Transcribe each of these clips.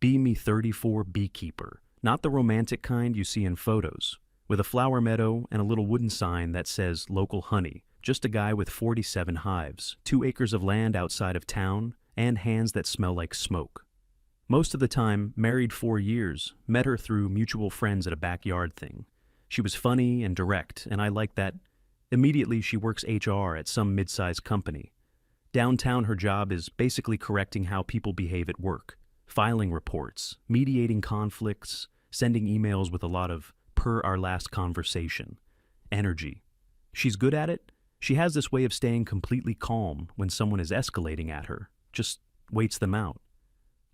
Be Me 34 beekeeper, not the romantic kind you see in photos, with a flower meadow and a little wooden sign that says local honey, just a guy with 47 hives, 2 acres of land outside of town, and hands that smell like smoke. Most of the time, married 4 years, met her through mutual friends at a backyard thing. She was funny and direct, and I liked that. Immediately, she works HR at some mid-sized company. Downtown, her job is basically correcting how people behave at work, filing reports, mediating conflicts, sending emails with a lot of per our last conversation energy. She's good at it. She has this way of staying completely calm when someone is escalating at her, just waits them out.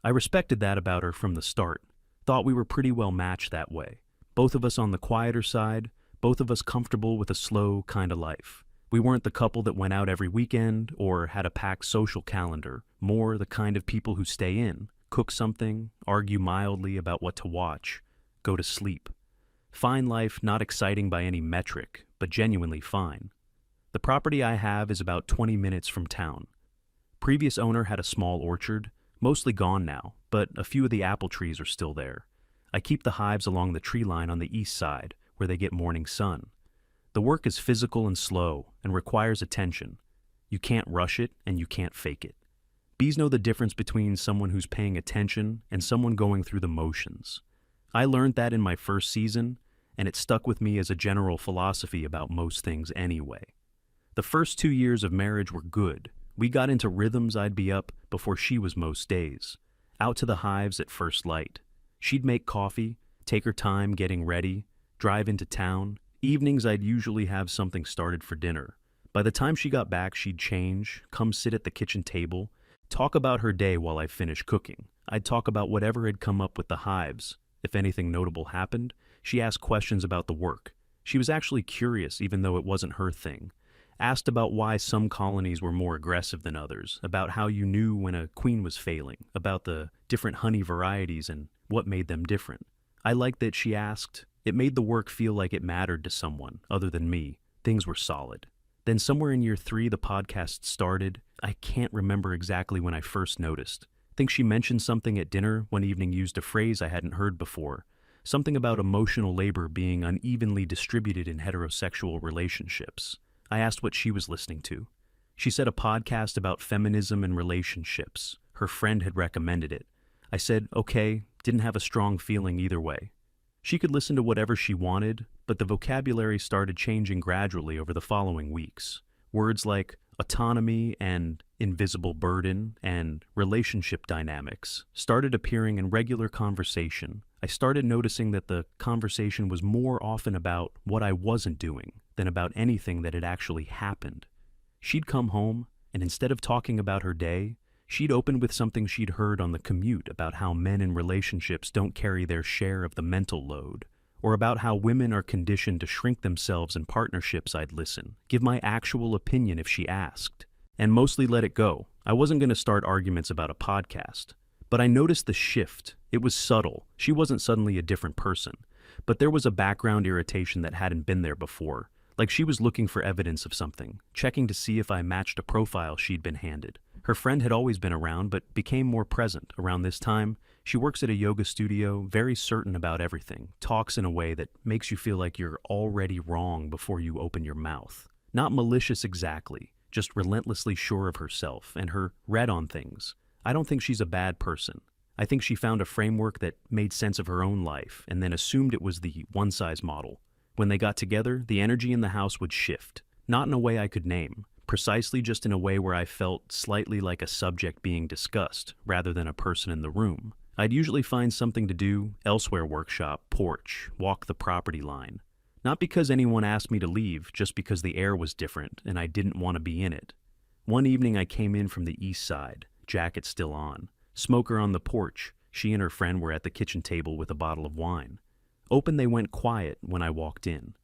I respected that about her from the start, thought we were pretty well matched that way. Both of us on the quieter side, both of us comfortable with a slow kind of life. We weren't the couple that went out every weekend or had a packed social calendar, more the kind of people who stay in, cook something, argue mildly about what to watch, go to sleep. Fine life, not exciting by any metric, but genuinely fine. The property I have is about 20 minutes from town. Previous owner had a small orchard, mostly gone now, but a few of the apple trees are still there. I keep the hives along the tree line on the east side, where they get morning sun. The work is physical and slow and requires attention. You can't rush it and you can't fake it. Bees know the difference between someone who's paying attention and someone going through the motions. I learned that in my first season, and it stuck with me as a general philosophy about most things anyway. The first 2 years of marriage were good. We got into rhythms. I'd be up before she was most days, out to the hives at first light. She'd make coffee, take her time getting ready, drive into town. Evenings I'd usually have something started for dinner. By the time she got back, she'd change, come sit at the kitchen table, talk about her day while I finished cooking. I'd talk about whatever had come up with the hives. If anything notable happened, she asked questions about the work. She was actually curious, even though it wasn't her thing. Asked about why some colonies were more aggressive than others, about how you knew when a queen was failing, about the different honey varieties and what made them different. I liked that she asked. It made the work feel like it mattered to someone other than me. Things were solid. Then somewhere in year 3, the podcast started. I can't remember exactly when I first noticed. Think she mentioned something at dinner one evening, used a phrase I hadn't heard before. Something about emotional labor being unevenly distributed in heterosexual relationships. I asked what she was listening to. She said a podcast about feminism and relationships. Her friend had recommended it. I said, okay, didn't have a strong feeling either way. She could listen to whatever she wanted, but the vocabulary started changing gradually over the following weeks. Words like autonomy and invisible burden and relationship dynamics started appearing in regular conversation. I started noticing that the conversation was more often about what I wasn't doing than about anything that had actually happened. She'd come home, and instead of talking about her day, she'd open with something she'd heard on the commute about how men in relationships don't carry their share of the mental load, or about how women are conditioned to shrink themselves in partnerships. I'd listen, give my actual opinion if she asked, and mostly let it go. I wasn't going to start arguments about a podcast. But I noticed the shift. It was subtle. She wasn't suddenly a different person. But there was a background irritation that hadn't been there before. Like she was looking for evidence of something, checking to see if I matched a profile she'd been handed. Her friend had always been around, but became more present around this time. She works at a yoga studio, very certain about everything, talks in a way that makes you feel like you're already wrong before you open your mouth. Not malicious exactly, just relentlessly sure of herself and her read on things. I don't think she's a bad person. I think she found a framework that made sense of her own life and then assumed it was the one-size model. When they got together, the energy in the house would shift, not in a way I could name, precisely just in a way where I felt slightly like a subject being discussed rather than a person in the room. I'd usually find something to do, elsewhere workshop, porch, walk the property line. Not because anyone asked me to leave, just because the air was different and I didn't want to be in it. One evening I came in from the east side, jacket still on, smoker on the porch. She and her friend were at the kitchen table with a bottle of wine. Open they went quiet when I walked in.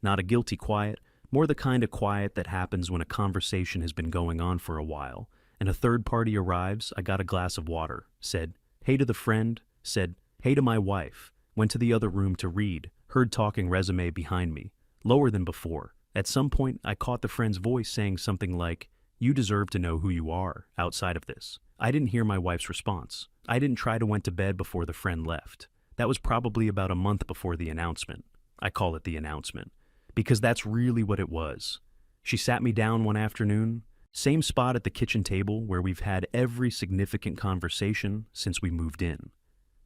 Not a guilty quiet, more the kind of quiet that happens when a conversation has been going on for a while, and a third party arrives. I got a glass of water, said, hey to the friend, said, hey to my wife, went to the other room to read, heard talking resume behind me, lower than before. At some point, I caught the friend's voice saying something like, you deserve to know who you are outside of this. I didn't hear my wife's response. I didn't try to went to bed before the friend left. That was probably about a month before the announcement. I call it the announcement, because that's really what it was. She sat me down one afternoon, same spot at the kitchen table where we've had every significant conversation since we moved in.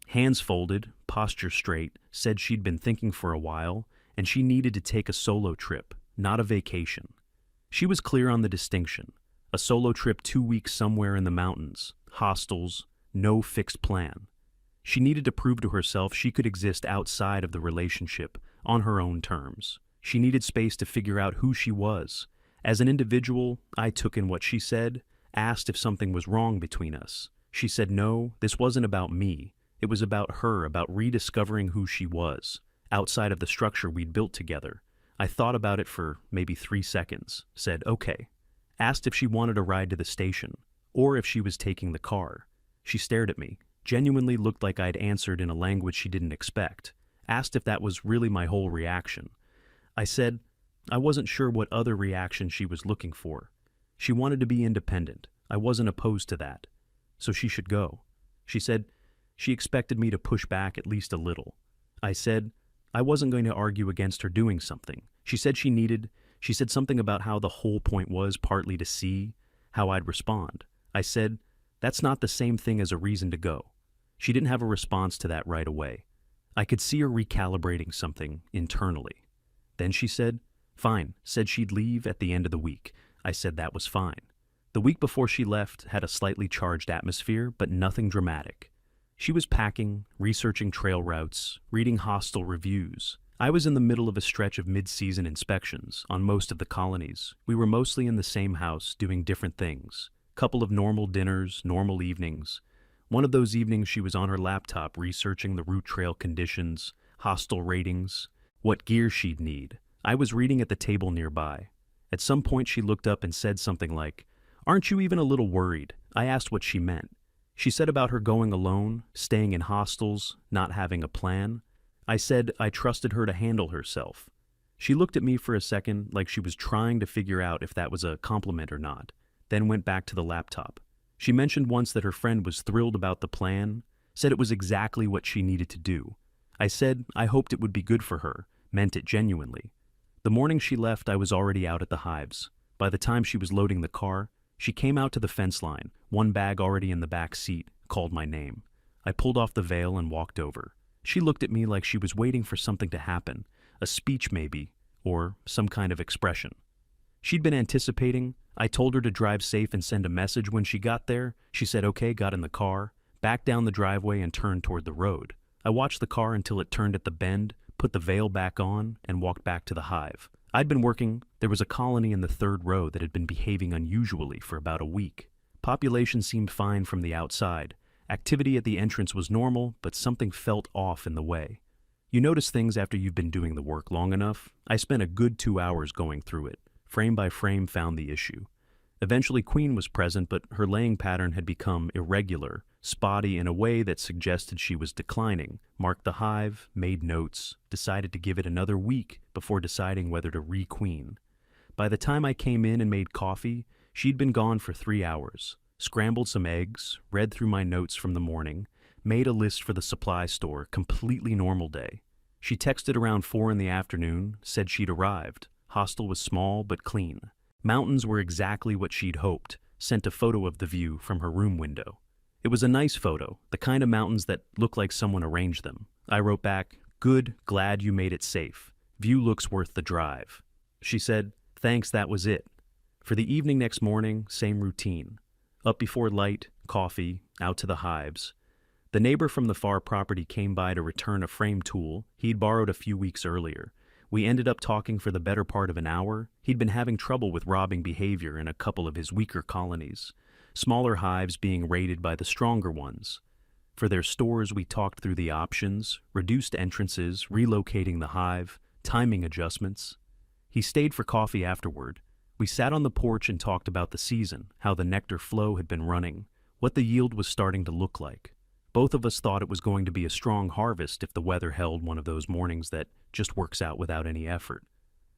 Hands folded, posture straight, said she'd been thinking for a while, and she needed to take a solo trip, not a vacation. She was clear on the distinction. A solo trip 2 weeks somewhere in the mountains, hostels, no fixed plan. She needed to prove to herself she could exist outside of the relationship on her own terms. She needed space to figure out who she was. As an individual, I took in what she said, asked if something was wrong between us. She said no, this wasn't about me. It was about her, about rediscovering who she was, outside of the structure we'd built together. I thought about it for maybe 3 seconds, said okay. Asked if she wanted a ride to the station, or if she was taking the car. She stared at me, genuinely looked like I'd answered in a language she didn't expect. Asked if that was really my whole reaction. I said I wasn't sure what other reaction she was looking for. She wanted to be independent. I wasn't opposed to that. So she should go. She said she expected me to push back at least a little. I said I wasn't going to argue against her doing something. She said she said something about how the whole point was partly to see how I'd respond. I said that's not the same thing as a reason to go. She didn't have a response to that right away. I could see her recalibrating something internally. Then she said, fine, said she'd leave at the end of the week. I said that was fine. The week before she left had a slightly charged atmosphere, but nothing dramatic. She was packing, researching trail routes, reading hostel reviews. I was in the middle of a stretch of mid-season inspections on most of the colonies. We were mostly in the same house, doing different things. Couple of normal dinners, normal evenings. One of those evenings she was on her laptop researching the route trail conditions, hostel ratings, what gear she'd need. I was reading at the table nearby. At some point she looked up and said something like, "Aren't you even a little worried?" I asked what she meant. She said about her going alone, staying in hostels, not having a plan. I said I trusted her to handle herself. She looked at me for a second like she was trying to figure out if that was a compliment or not, then went back to the laptop. She mentioned once that her friend was thrilled about the plan, said it was exactly what she needed to do. I said I hoped it would be good for her, meant it genuinely. The morning she left, I was already out at the hives. By the time she was loading the car, she came out to the fence line, one bag already in the back seat, called my name. I pulled off the veil and walked over. She looked at me like she was waiting for something to happen, a speech maybe, or some kind of expression. She'd been anticipating. I told her to drive safe and send a message when she got there. She said okay, got in the car, backed down the driveway and turned toward the road. I watched the car until it turned at the bend, put the veil back on, and walked back to the hive. I'd been working. There was a colony in the 3rd row that had been behaving unusually for about a week. Population seemed fine from the outside. Activity at the entrance was normal, but something felt off in the way. You notice things after you've been doing the work long enough. I spent a good 2 hours going through it. Frame by frame found the issue. Eventually Queen was present, but her laying pattern had become irregular, spotty in a way that suggested she was declining. Marked the hive, made notes, decided to give it another week before deciding whether to re-queen. By the time I came in and made coffee, she'd been gone for 3 hours. Scrambled some eggs, read through my notes from the morning, made a list for the supply store, completely normal day. She texted around 4 in the afternoon, said she'd arrived. Hostel was small but clean. Mountains were exactly what she'd hoped, sent a photo of the view from her room window. It was a nice photo, the kind of mountains that look like someone arranged them. I wrote back, "Good, glad you made it safe. View looks worth the drive." She said, "Thanks, that was it." For the evening next morning, same routine. Up before light, coffee, out to the hives. The neighbor from the far property came by to return a frame tool he'd borrowed a few weeks earlier. We ended up talking for the better part of an hour. He'd been having trouble with robbing behavior in a couple of his weaker colonies, smaller hives being raided by the stronger ones. For their stores, we talked through the options, reduced entrances, relocating the hive, timing adjustments. He stayed for coffee afterward. We sat on the porch and talked about the season, how the nectar flow had been running, what the yield was starting to look like. Both of us thought it was going to be a strong harvest if the weather held one of those mornings that just works out without any effort.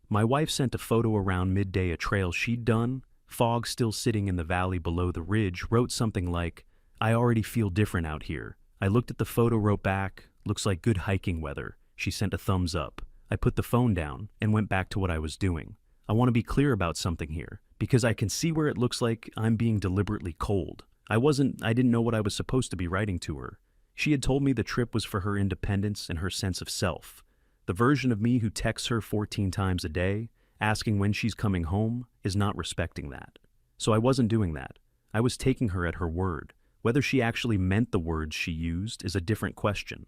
My wife sent a photo around midday, a trail she'd done, fog still sitting in the valley below the ridge, wrote something like, I already feel different out here. I looked at the photo, wrote back, looks like good hiking weather. She sent a thumbs up. I put the phone down and went back to what I was doing. I want to be clear about something here, because I can see where it looks like I'm being deliberately cold. I didn't know what I was supposed to be writing to her. She had told me the trip was for her independence and her sense of self. The version of me who texts her 14 times a day, asking when she's coming home, is not respecting that. So I wasn't doing that. I was taking her at her word. Whether she actually meant the words she used is a different question.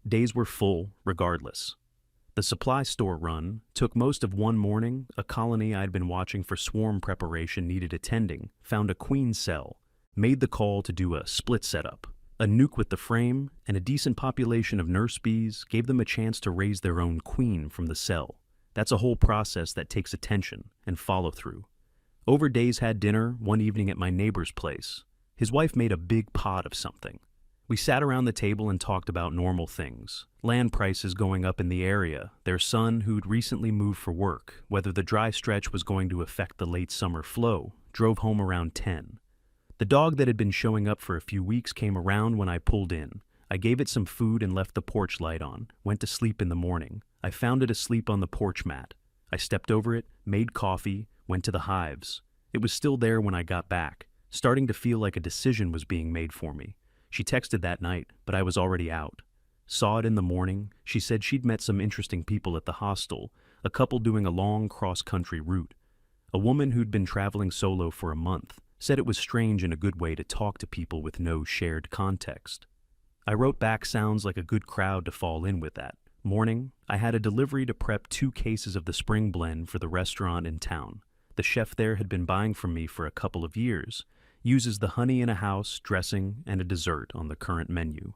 Days were full, regardless. The supply store run took most of one morning. A colony I'd been watching for swarm preparation needed attending, found a queen cell, made the call to do a split setup. A nuke with the frame and a decent population of nurse bees gave them a chance to raise their own queen from the cell. That's a whole process that takes attention and follow-through. Over days had dinner one evening at my neighbor's place. His wife made a big pot of something. We sat around the table and talked about normal things. Land prices going up in the area, their son who'd recently moved for work, whether the dry stretch was going to affect the late summer flow, drove home around 10. The dog that had been showing up for a few weeks came around when I pulled in. I gave it some food and left the porch light on, went to sleep in the morning. I found it asleep on the porch mat. I stepped over it, made coffee, went to the hives. It was still there when I got back, starting to feel like a decision was being made for me. She texted that night, but I was already out. Saw it in the morning. She said she'd met some interesting people at the hostel, a couple doing a long cross-country route. A woman who'd been traveling solo for a month said it was strange in a good way to talk to people with no shared context. I wrote back, sounds like a good crowd to fall in with that. Morning, I had a delivery to prep 2 cases of the spring blend for the restaurant in town. The chef there had been buying from me for a couple of years. Uses the honey in a house, dressing, and a dessert on the current menu.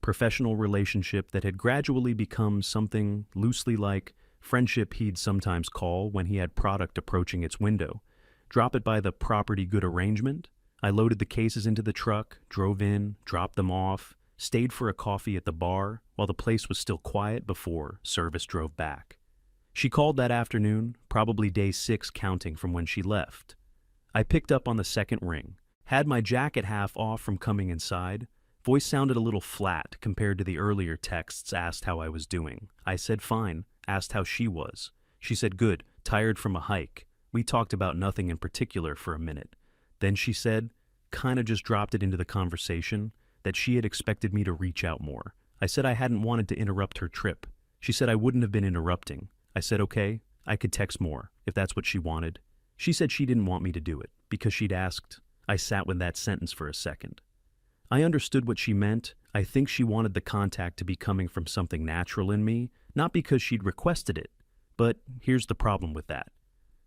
Professional relationship that had gradually become something loosely like friendship he'd sometimes call when he had product approaching its window. Drop it by the property good arrangement. I loaded the cases into the truck, drove in, dropped them off, stayed for a coffee at the bar while the place was still quiet before service drove back. She called that afternoon, probably day 6 counting from when she left. I picked up on the second ring. Had my jacket half off from coming inside. Voice sounded a little flat compared to the earlier texts. Asked how I was doing. I said fine. Asked how she was. She said good, tired from a hike. We talked about nothing in particular for a minute. Then she said, kinda just dropped it into the conversation, that she had expected me to reach out more. I said I hadn't wanted to interrupt her trip. She said I wouldn't have been interrupting. I said okay, I could text more, if that's what she wanted. She said she didn't want me to do it, because she'd asked. I sat with that sentence for a second. I understood what she meant. I think she wanted the contact to be coming from something natural in me, not because she'd requested it. But here's the problem with that.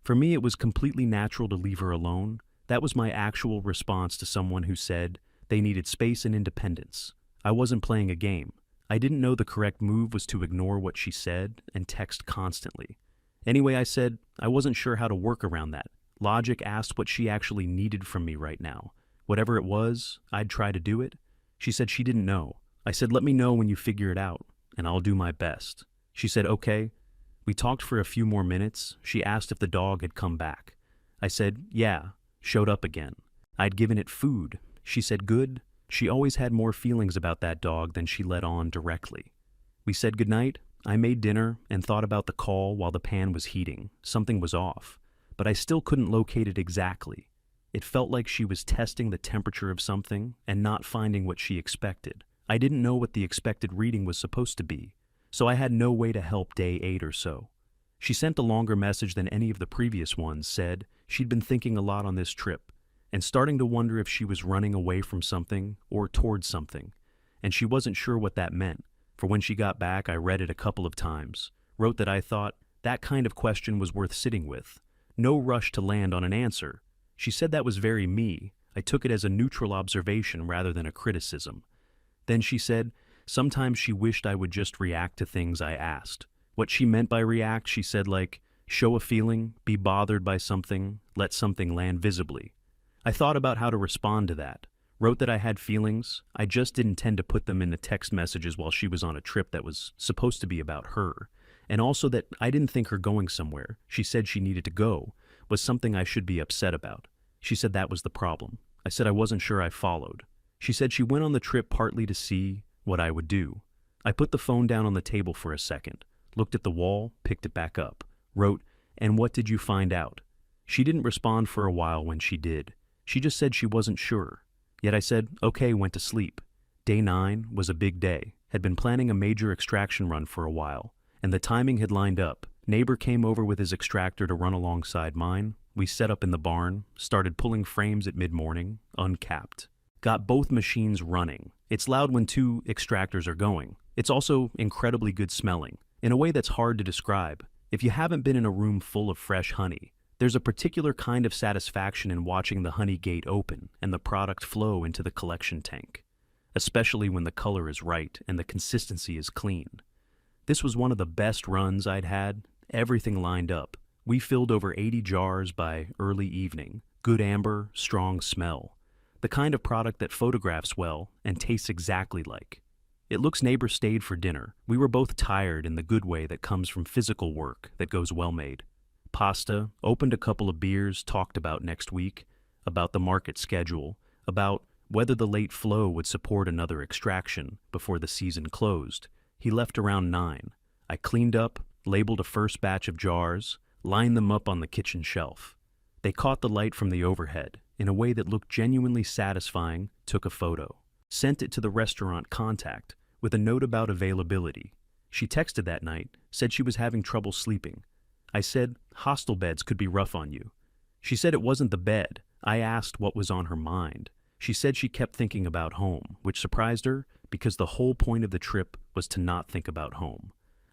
For me, it was completely natural to leave her alone. That was my actual response to someone who said they needed space and independence. I wasn't playing a game. I didn't know the correct move was to ignore what she said and text constantly. Anyway, I said I wasn't sure how to work around that. Logic asked what she actually needed from me right now. Whatever it was, I'd try to do it. She said she didn't know. I said, let me know when you figure it out, and I'll do my best. She said, okay. We talked for a few more minutes. She asked if the dog had come back. I said, yeah, showed up again. I'd given it food. She said, good. She always had more feelings about that dog than she let on directly. We said goodnight. I made dinner and thought about the call while the pan was heating. Something was off. But I still couldn't locate it exactly. It felt like she was testing the temperature of something and not finding what she expected. I didn't know what the expected reading was supposed to be, so I had no way to help day 8 or so. She sent a longer message than any of the previous ones, said she'd been thinking a lot on this trip and starting to wonder if she was running away from something or towards something, and she wasn't sure what that meant. For when she got back, I read it a couple of times, wrote that I thought that kind of question was worth sitting with. No rush to land on an answer. She said that was very me. I took it as a neutral observation rather than a criticism. Then she said, sometimes she wished I would just react to things I asked. What she meant by react, she said, like, show a feeling, be bothered by something, let something land visibly. I thought about how to respond to that. Wrote that I had feelings. I just didn't tend to put them in the text messages while she was on a trip that was supposed to be about her. And also that I didn't think her going somewhere, she said she needed to go, was something I should be upset about. She said that was the problem. I said I wasn't sure I followed. She said she went on the trip partly to see what I would do. I put the phone down on the table for a second, looked at the wall, picked it back up, wrote, "And what did you find out?" She didn't respond for a while when she did. She just said she wasn't sure. Yet I said, okay, went to sleep. Day 9 was a big day. Had been planning a major extraction run for a while, and the timing had lined up. Neighbor came over with his extractor to run alongside mine. We set up in the barn, started pulling frames at mid-morning, uncapped. Got both machines running. It's loud when 2 extractors are going. It's also incredibly good smelling, in a way that's hard to describe. If you haven't been in a room full of fresh honey, there's a particular kind of satisfaction in watching the honey gate open and the product flow into the collection tank, especially when the color is right and the consistency is clean. This was one of the best runs I'd had, everything lined up. We filled over 80 jars by early evening, good amber, strong smell, the kind of product that photographs well and tastes exactly like. It looks neighbor stayed for dinner. We were both tired in the good way that comes from physical work that goes well made. Pasta, opened a couple of beers, talked about next week, about the market schedule, about whether the late flow would support another extraction before the season closed. He left around 9. I cleaned up, labeled a first batch of jars, lined them up on the kitchen shelf. They caught the light from the overhead in a way that looked genuinely satisfying, took a photo. Sent it to the restaurant contact with a note about availability. She texted that night, said she was having trouble sleeping. I said, hostel beds could be rough on you. She said it wasn't the bed. I asked what was on her mind. She said she kept thinking about home, which surprised her because the whole point of the trip was to not think about home.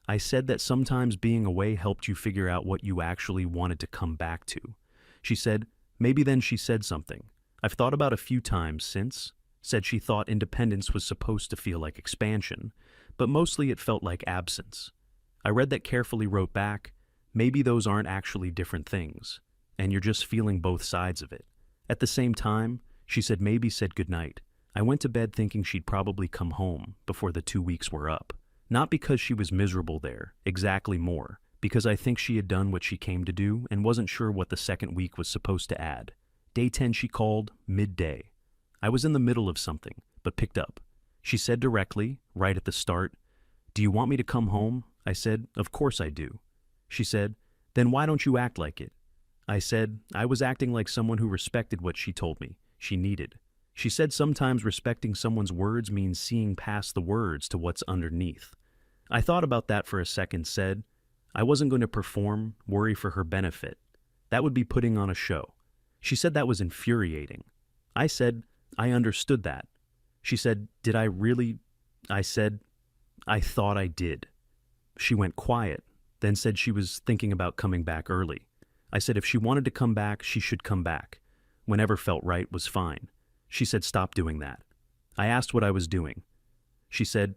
I said that sometimes being away helped you figure out what you actually wanted to come back to. She said, maybe then she said something. I've thought about a few times since. Said she thought independence was supposed to feel like expansion, but mostly it felt like absence. I read that carefully, wrote back, maybe those aren't actually different things, and you're just feeling both sides of it. At the same time, she said maybe said goodnight. I went to bed thinking she'd probably come home before the 2 weeks were up. Not because she was miserable there, exactly more, because I think she had done what she came to do and wasn't sure what the second week was supposed to add. Day 10 she called, midday. I was in the middle of something, but picked up. She said directly, right at the start, "Do you want me to come home?" I said, "Of course I do." She said, "Then why don't you act like it?" I said, I was acting like someone who respected what she told me she needed. She said sometimes respecting someone's words means seeing past the words to what's underneath. I thought about that for a second, said, I wasn't going to perform, worry for her benefit. That would be putting on a show. She said that was infuriating. I said, I understood that. She said, did I really? I said, I thought I did. She went quiet, then said she was thinking about coming back early. I said if she wanted to come back, she should come back. Whenever felt right was fine. She said stop doing that. I asked what I was doing. She said,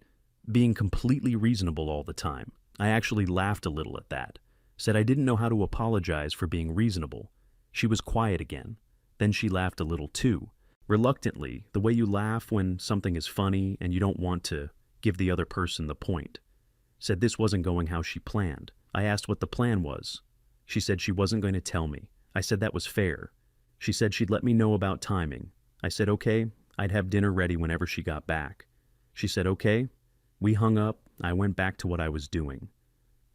being completely reasonable all the time. I actually laughed a little at that. Said I didn't know how to apologize for being reasonable. She was quiet again. Then she laughed a little too. Reluctantly, the way you laugh when something is funny and you don't want to give the other person the point. Said this wasn't going how she planned. I asked what the plan was. She said she wasn't going to tell me. I said that was fair. She said she'd let me know about timing. I said okay, I'd have dinner ready whenever she got back. She said okay. We hung up. I went back to what I was doing.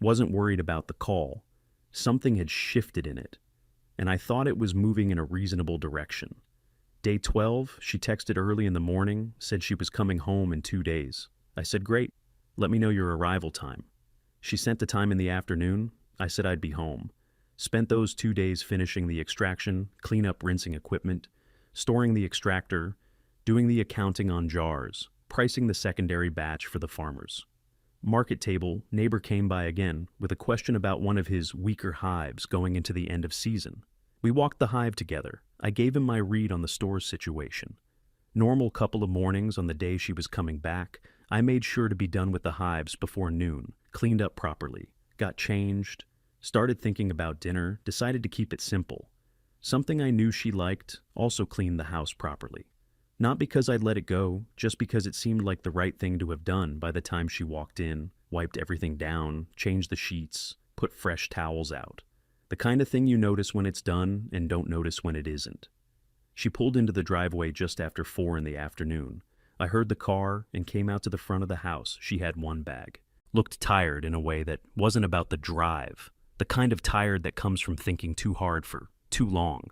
Wasn't worried about the call. Something had shifted in it, and I thought it was moving in a reasonable direction. Day 12, she texted early in the morning, said she was coming home in 2 days. I said, great, let me know your arrival time. She sent the time in the afternoon. I said I'd be home. Spent those 2 days finishing the extraction, cleanup, rinsing equipment, storing the extractor, doing the accounting on jars, pricing the secondary batch for the farmers. Market table, neighbor came by again with a question about one of his weaker hives going into the end of season. We walked the hive together. I gave him my read on the store's situation. Normal couple of mornings on the day she was coming back, I made sure to be done with the hives before noon, cleaned up properly, got changed, started thinking about dinner, decided to keep it simple. Something I knew she liked, also cleaned the house properly. Not because I'd let it go, just because it seemed like the right thing to have done by the time she walked in, wiped everything down, changed the sheets, put fresh towels out. The kind of thing you notice when it's done and don't notice when it isn't. She pulled into the driveway just after 4 in the afternoon. I heard the car and came out to the front of the house. She had one bag. Looked tired in a way that wasn't about the drive, the kind of tired that comes from thinking too hard for too long.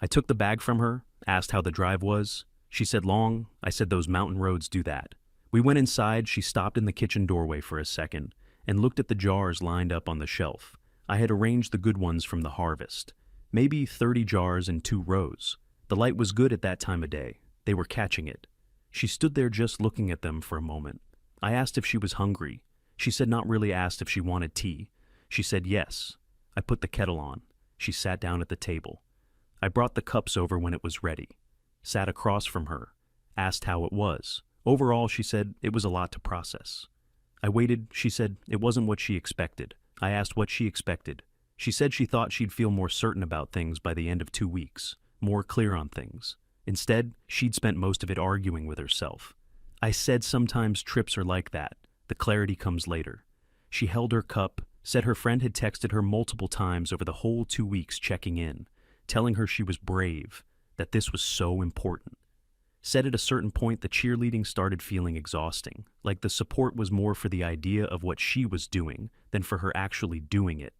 I took the bag from her, asked how the drive was. She said long. I said those mountain roads do that. We went inside. She stopped in the kitchen doorway for a second and looked at the jars lined up on the shelf. I had arranged the good ones from the harvest. Maybe 30 jars in 2 rows. The light was good at that time of day. They were catching it. She stood there just looking at them for a moment. I asked if she was hungry. She said not really, asked if she wanted tea. She said yes. I put the kettle on. She sat down at the table. I brought the cups over when it was ready. Sat across from her. Asked how it was. Overall, she said it was a lot to process. I waited. She said it wasn't what she expected. I asked what she expected. She said she thought she'd feel more certain about things by the end of 2 weeks, more clear on things. Instead, she'd spent most of it arguing with herself. I said sometimes trips are like that. The clarity comes later. She held her cup, said her friend had texted her multiple times over the whole 2 weeks checking in, telling her she was brave, that this was so important. Said at a certain point the cheerleading started feeling exhausting, like the support was more for the idea of what she was doing than for her actually doing it.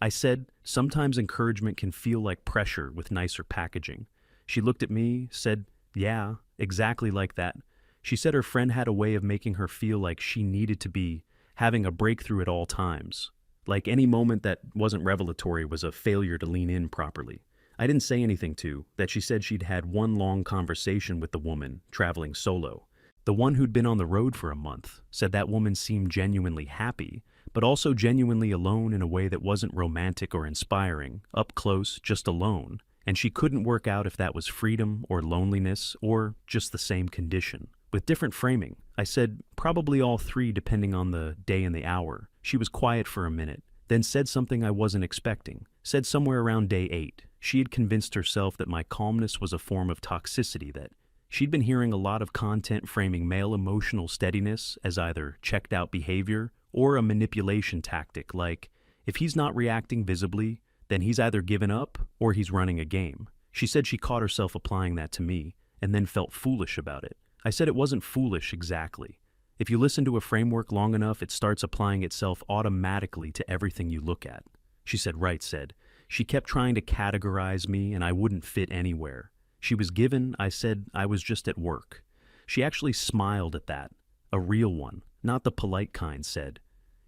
I said, sometimes encouragement can feel like pressure with nicer packaging. She looked at me, said, yeah, exactly like that. She said her friend had a way of making her feel like she needed to be having a breakthrough at all times. Like any moment that wasn't revelatory was a failure to lean in properly. I didn't say anything to that. She said she'd had one long conversation with the woman traveling solo. The one who'd been on the road for a month said that woman seemed genuinely happy, but also genuinely alone in a way that wasn't romantic or inspiring, up close, just alone, and she couldn't work out if that was freedom or loneliness or just the same condition. With different framing, I said probably all 3 depending on the day and the hour. She was quiet for a minute, then said something I wasn't expecting, said somewhere around day 8. She had convinced herself that my calmness was a form of toxicity, that she'd been hearing a lot of content framing male emotional steadiness as either checked out behavior or a manipulation tactic, like, if he's not reacting visibly, then he's either given up or he's running a game. She said she caught herself applying that to me and then felt foolish about it. I said it wasn't foolish exactly. If you listen to a framework long enough, it starts applying itself automatically to everything you look at. She said, right, said. She kept trying to categorize me and I wouldn't fit anywhere. She was given, I said I was just at work. She actually smiled at that. A real one, not the polite kind, said.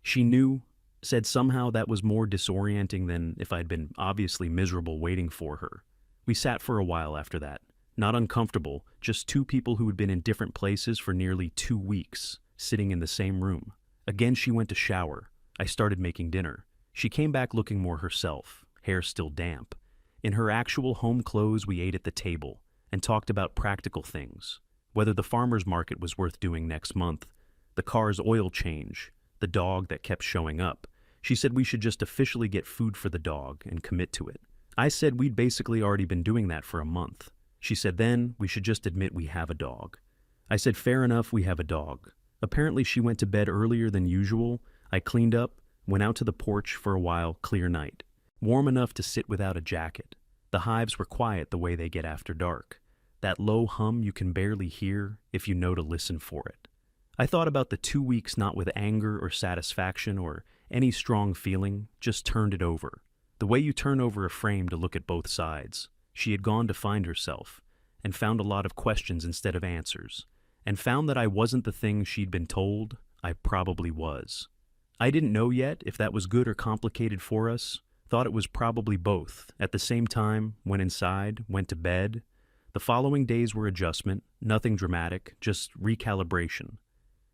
She knew, said somehow that was more disorienting than if I'd been obviously miserable waiting for her. We sat for a while after that. Not uncomfortable, just 2 people who had been in different places for nearly 2 weeks, sitting in the same room. Again she went to shower. I started making dinner. She came back looking more herself, hair still damp. In her actual home clothes we ate at the table and talked about practical things, whether the farmer's market was worth doing next month, the car's oil change, the dog that kept showing up. She said we should just officially get food for the dog and commit to it. I said we'd basically already been doing that for a month. She said then we should just admit we have a dog. I said fair enough, we have a dog. Apparently she went to bed earlier than usual. I cleaned up, went out to the porch for a while, clear night. Warm enough to sit without a jacket. The hives were quiet the way they get after dark. That low hum you can barely hear if you know to listen for it. I thought about the 2 weeks not with anger or satisfaction or any strong feeling, just turned it over. The way you turn over a frame to look at both sides. She had gone to find herself, and found a lot of questions instead of answers, and found that I wasn't the thing she'd been told I probably was. I didn't know yet if that was good or complicated for us, thought it was probably both. At the same time, went inside, went to bed. The following days were adjustment, nothing dramatic, just recalibration.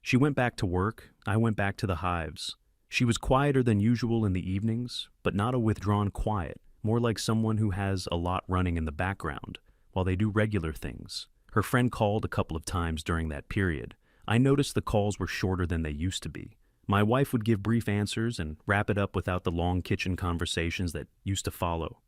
She went back to work, I went back to the hives. She was quieter than usual in the evenings, but not a withdrawn quiet, more like someone who has a lot running in the background while they do regular things. Her friend called a couple of times during that period. I noticed the calls were shorter than they used to be. My wife would give brief answers and wrap it up without the long kitchen conversations that used to follow.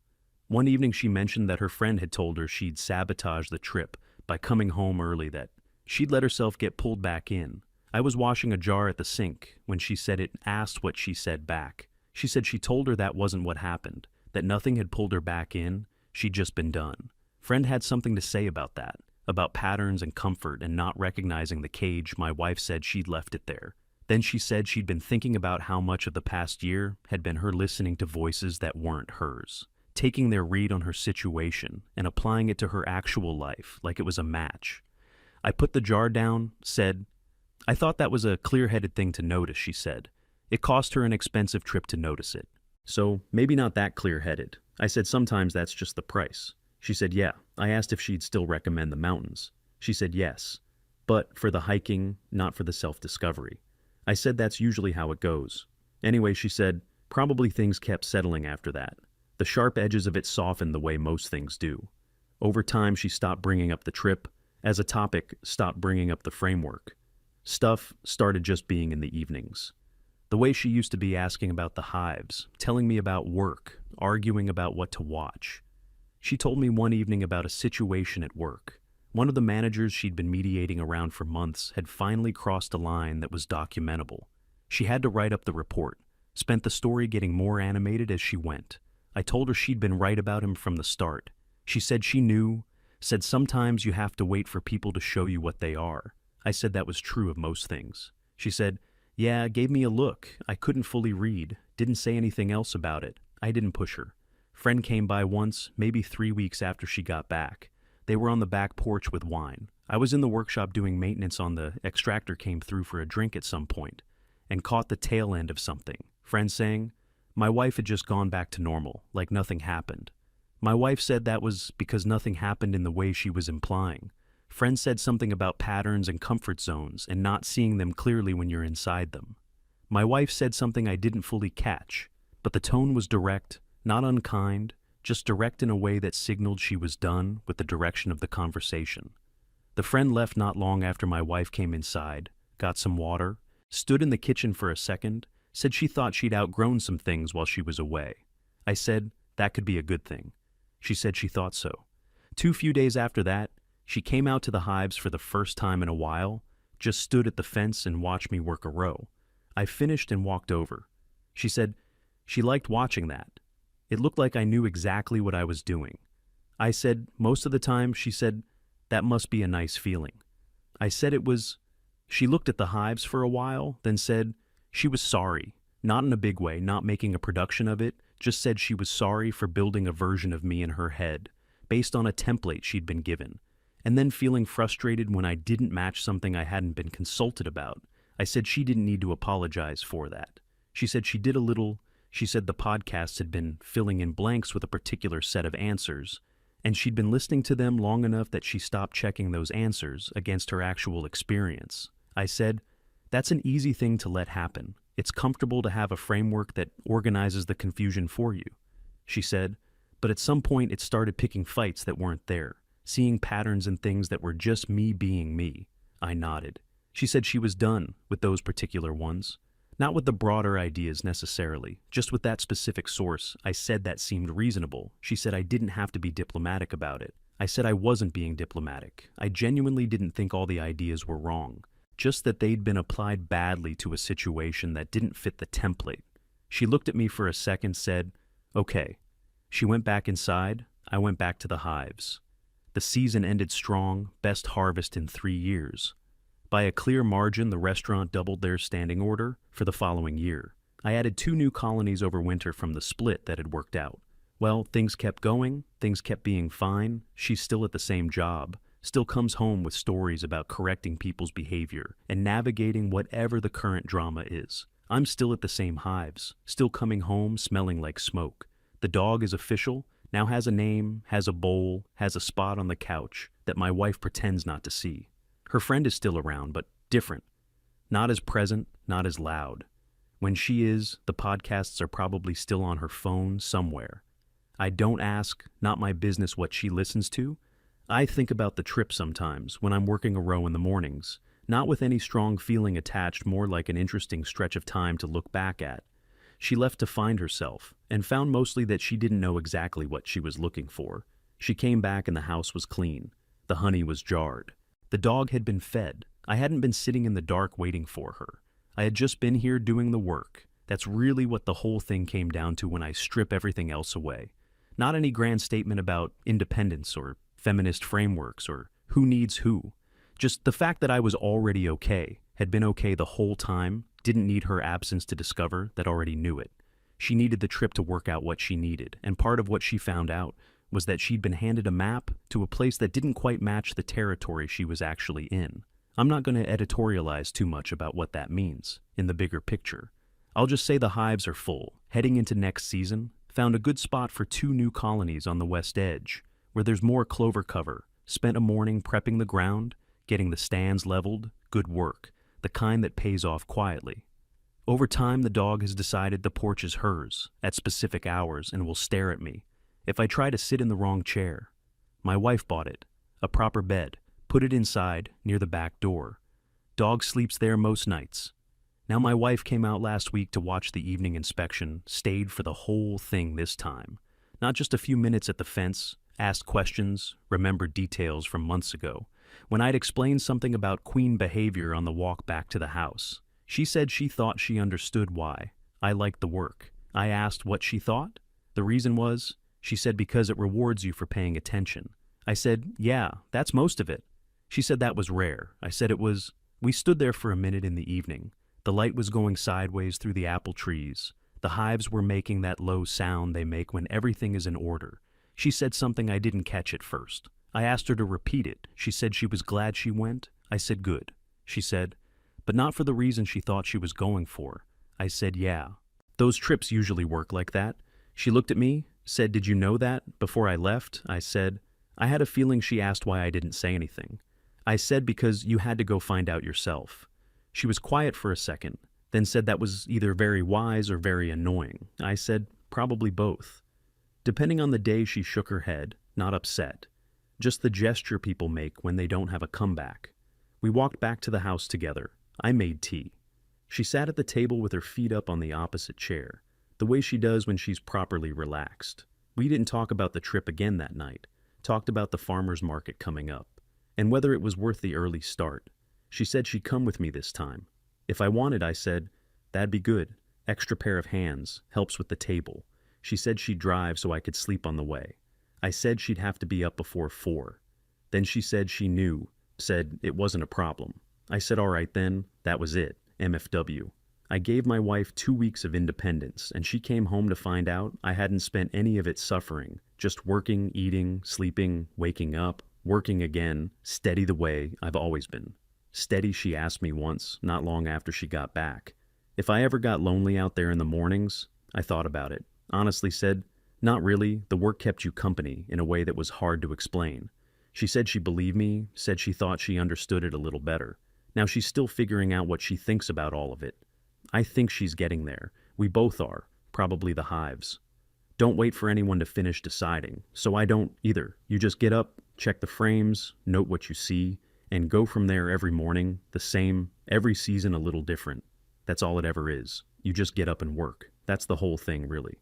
One evening she mentioned that her friend had told her she'd sabotage the trip by coming home early, that she'd let herself get pulled back in. I was washing a jar at the sink when she said it asked what she said back. She said she told her that wasn't what happened, that nothing had pulled her back in, she'd just been done. Friend had something to say about that, about patterns and comfort and not recognizing the cage my wife said she'd left it there. Then she said she'd been thinking about how much of the past year had been her listening to voices that weren't hers, taking their read on her situation and applying it to her actual life like it was a match. I put the jar down, said, "I thought that was a clear-headed thing to notice," she said. It cost her an expensive trip to notice it. "So, maybe not that clear-headed." I said, "Sometimes that's just the price." She said, "Yeah." I asked if she'd still recommend the mountains. She said yes, but for the hiking, not for the self-discovery. I said that's usually how it goes. Anyway, she said, probably things kept settling after that. The sharp edges of it softened the way most things do. Over time, she stopped bringing up the trip. As a topic, stopped bringing up the framework. Stuff started just being in the evenings. The way she used to be asking about the hives, telling me about work, arguing about what to watch. She told me one evening about a situation at work. One of the managers she'd been mediating around for months had finally crossed a line that was documentable. She had to write up the report, spent the story getting more animated as she went. I told her she'd been right about him from the start. She said she knew, said sometimes you have to wait for people to show you what they are. I said that was true of most things. She said, "Yeah, gave me a look. I couldn't fully read, didn't say anything else about it." I didn't push her. Friend came by once, maybe 3 weeks after she got back. They were on the back porch with wine. I was in the workshop doing maintenance on the extractor, came through for a drink at some point, and caught the tail end of something. Friend saying, my wife had just gone back to normal, like nothing happened. My wife said that was because nothing happened in the way she was implying. Friend said something about patterns and comfort zones and not seeing them clearly when you're inside them. My wife said something I didn't fully catch, but the tone was direct, not unkind, just direct in a way that signaled she was done with the direction of the conversation. The friend left not long after my wife came inside, got some water, stood in the kitchen for a second, said she thought she'd outgrown some things while she was away. I said that could be a good thing. She said she thought so. Few days after that, she came out to the hives for the first time in a while, just stood at the fence and watched me work a row. I finished and walked over. She said she liked watching that. It looked like I knew exactly what I was doing. I said most of the time. She said that must be a nice feeling. I said it was. She looked at the hives for a while, then said she was sorry, not in a big way, not making a production of it, just said she was sorry for building a version of me in her head, based on a template she'd been given, and then feeling frustrated when I didn't match something I hadn't been consulted about. I said she didn't need to apologize for that. She said she did a little. She said the podcasts had been filling in blanks with a particular set of answers, and she'd been listening to them long enough that she stopped checking those answers against her actual experience. I said, that's an easy thing to let happen. It's comfortable to have a framework that organizes the confusion for you. She said, but at some point it started picking fights that weren't there, seeing patterns in things that were just me being me. I nodded. She said she was done with those particular ones. Not with the broader ideas necessarily, just with that specific source. I said that seemed reasonable. She said I didn't have to be diplomatic about it. I said I wasn't being diplomatic. I genuinely didn't think all the ideas were wrong, just that they'd been applied badly to a situation that didn't fit the template. She looked at me for a second, said, okay. She went back inside. I went back to the hives. The season ended strong, best harvest in 3 years. By a clear margin, the restaurant doubled their standing order for the following year. I added 2 new colonies over winter from the split that had worked out. Well, things kept going, things kept being fine. She's still at the same job, still comes home with stories about correcting people's behavior and navigating whatever the current drama is. I'm still at the same hives, still coming home smelling like smoke. The dog is official, now has a name, has a bowl, has a spot on the couch that my wife pretends not to see. Her friend is still around, but different. Not as present, not as loud. When she is, the podcasts are probably still on her phone somewhere. I don't ask, not my business, what she listens to. I think about the trip sometimes when I'm working a row in the mornings, not with any strong feeling attached, more like an interesting stretch of time to look back at. She left to find herself, and found mostly that she didn't know exactly what she was looking for. She came back and the house was clean. The honey was jarred. The dog had been fed. I hadn't been sitting in the dark waiting for her. I had just been here doing the work. That's really what the whole thing came down to when I strip everything else away. Not any grand statement about independence or feminist frameworks, or who needs who. Just the fact that I was already okay, had been okay the whole time, didn't need her absence to discover that already knew it. She needed the trip to work out what she needed, and part of what she found out was that she'd been handed a map to a place that didn't quite match the territory she was actually in. I'm not going to editorialize too much about what that means in the bigger picture. I'll just say the hives are full. Heading into next season, found a good spot for 2 new colonies on the west edge, where there's more clover cover. Spent a morning prepping the ground, getting the stands leveled, good work, the kind that pays off quietly. Over time, the dog has decided the porch is hers, at specific hours, and will stare at me if I try to sit in the wrong chair. My wife bought it, a proper bed, put it inside, near the back door. Dog sleeps there most nights. Now my wife came out last week to watch the evening inspection, stayed for the whole thing this time. Not just a few minutes at the fence, asked questions, remembered details from months ago, when I'd explained something about queen behavior on the walk back to the house. She said she thought she understood why. I liked the work. I asked what she thought. The reason was, she said, because it rewards you for paying attention. I said, yeah, that's most of it. She said that was rare. I said it was. We stood there for a minute in the evening. The light was going sideways through the apple trees. The hives were making that low sound they make when everything is in order. She said something I didn't catch at first. I asked her to repeat it. She said she was glad she went. I said good. She said, but not for the reason she thought she was going for. I said, yeah. Those trips usually work like that. She looked at me, said, did you know that before I left? I said, I had a feeling she asked why I didn't say anything. I said because you had to go find out yourself. She was quiet for a second, then said that was either very wise or very annoying. I said, probably both. Depending on the day, she shook her head, not upset. Just the gesture people make when they don't have a comeback. We walked back to the house together. I made tea. She sat at the table with her feet up on the opposite chair, the way she does when she's properly relaxed. We didn't talk about the trip again that night, talked about the farmer's market coming up, and whether it was worth the early start. She said she'd come with me this time. If I wanted, I said, that'd be good. Extra pair of hands, helps with the table. She said she'd drive so I could sleep on the way. I said she'd have to be up before 4. Then she said she knew, said it wasn't a problem. I said all right then, that was it, MFW. I gave my wife 2 weeks of independence, and she came home to find out I hadn't spent any of it suffering, just working, eating, sleeping, waking up, working again, steady the way I've always been. Steady, she asked me once, not long after she got back. If I ever got lonely out there in the mornings, I thought about it. Honestly said, not really, the work kept you company in a way that was hard to explain. She said she believed me, said she thought she understood it a little better. Now she's still figuring out what she thinks about all of it. I think she's getting there. We both are, probably the hives. Don't wait for anyone to finish deciding, so I don't either. You just get up, check the frames, note what you see, and go from there every morning, the same, every season a little different. That's all it ever is. You just get up and work. That's the whole thing, really.